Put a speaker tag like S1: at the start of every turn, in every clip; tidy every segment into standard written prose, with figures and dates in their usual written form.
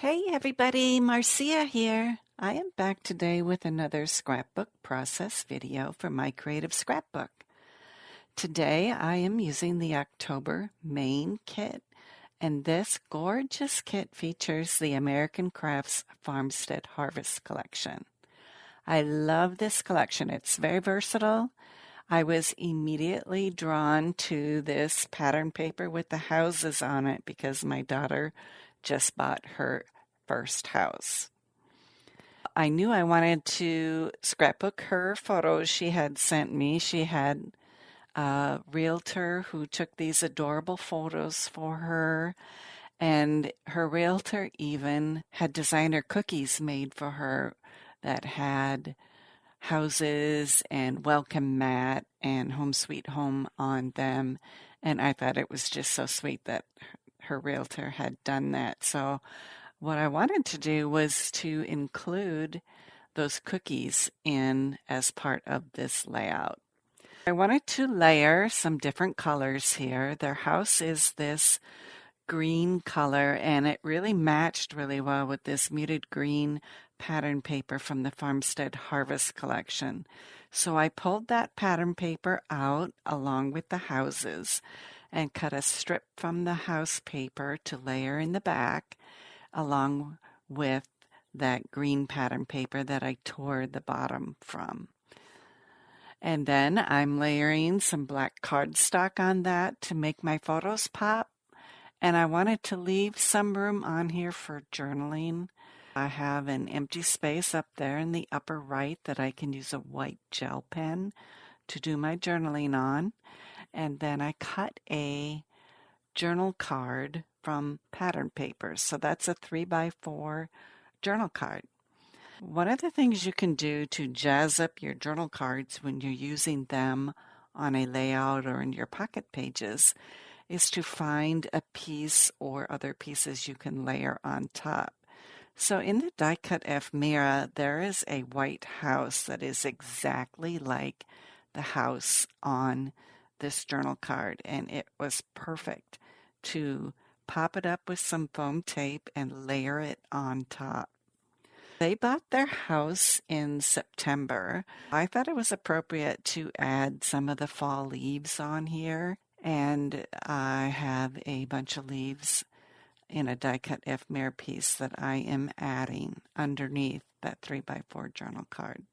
S1: Hey everybody, Marcia here. I am back today with another scrapbook process video for My Creative Scrapbook. Today I am using the October main kit, and this gorgeous kit features the American Crafts Farmstead Harvest collection. I love this collection. It's very versatile. I was immediately drawn to this pattern paper with the houses on it because my daughter just bought her first house. I knew I wanted to scrapbook her photos she had sent me. She had a realtor who took these adorable photos for her, and her realtor even had designer cookies made for her that had houses and welcome mat and home sweet home on them. And I thought it was just so sweet that her realtor had done that. So what I wanted to do was to include those cookies in as part of this layout. I wanted to layer some different colors here. Their house is this green color, and it really matched really well with this muted green pattern paper from the Farmstead Harvest collection. So I pulled that pattern paper out along with the houses and cut a strip from the house paper to layer in the back along with that green pattern paper that I tore the bottom from. And then I'm layering some black cardstock on that to make my photos pop. And I wanted to leave some room on here for journaling. I have an empty space up there in the upper right that I can use a white gel pen to do my journaling on. And then I cut a journal card from pattern paper. So that's a 3x4 journal card. One of the things you can do to jazz up your journal cards when you're using them on a layout or in your pocket pages is to find a piece or other pieces you can layer on top. So in the die cut ephemera, there is a white house that is exactly like the house on this journal card, and it was perfect to pop it up with some foam tape and layer it on top. They bought their house in September. I thought it was appropriate to add some of the fall leaves on here, and I have a bunch of leaves in a die cut ephemera piece that I am adding underneath that 3x4 journal card.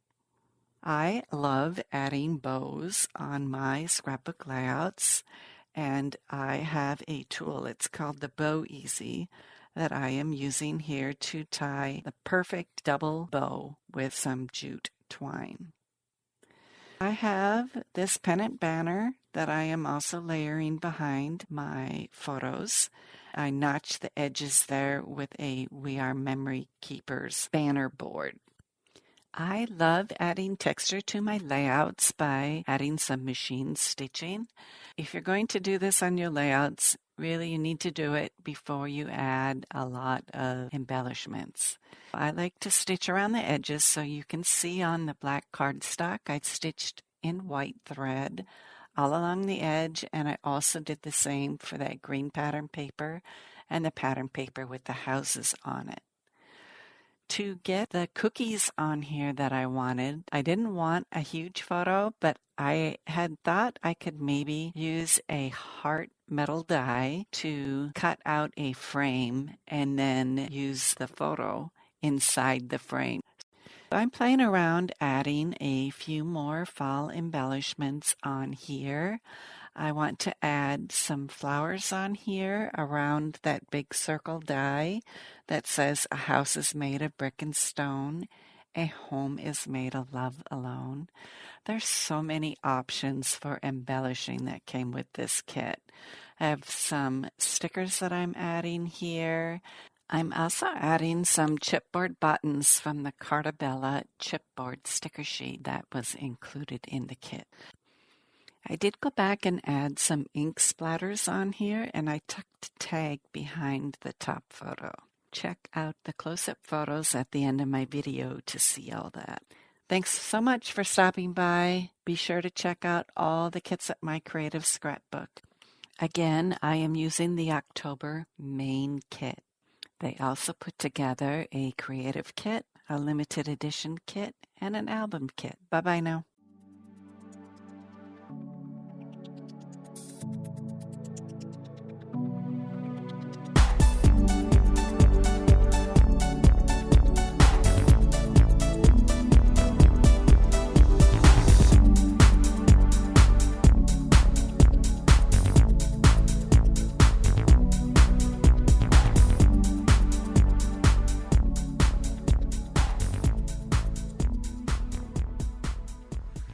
S1: I love adding bows on my scrapbook layouts, and I have a tool. It's called the Bow Easy that I am using here to tie the perfect double bow with some jute twine. I have this pennant banner that I am also layering behind my photos. I notched the edges there with a We Are Memory Keepers banner board. I love adding texture to my layouts by adding some machine stitching. If you're going to do this on your layouts, really you need to do it before you add a lot of embellishments. I like to stitch around the edges so you can see on the black cardstock I stitched in white thread all along the edge, and I also did the same for that green pattern paper and the pattern paper with the houses on it. To get the cookies on here that I wanted, I didn't want a huge photo, but I had thought I could maybe use a heart metal die to cut out a frame and then use the photo inside the frame. So I'm playing around adding a few more fall embellishments on here. I want to add some flowers on here around that big circle die that says a house is made of brick and stone, a home is made of love alone. There's so many options for embellishing that came with this kit. I have some stickers that I'm adding here. I'm also adding some chipboard buttons from the Cartabella chipboard sticker sheet that was included in the kit. I did go back and add some ink splatters on here, and I tucked a tag behind the top photo. Check out the close-up photos at the end of my video to see all that. Thanks so much for stopping by. Be sure to check out all the kits at My Creative Scrapbook. Again, I am using the October main kit. They also put together a creative kit, a limited edition kit, and an album kit. Bye-bye now.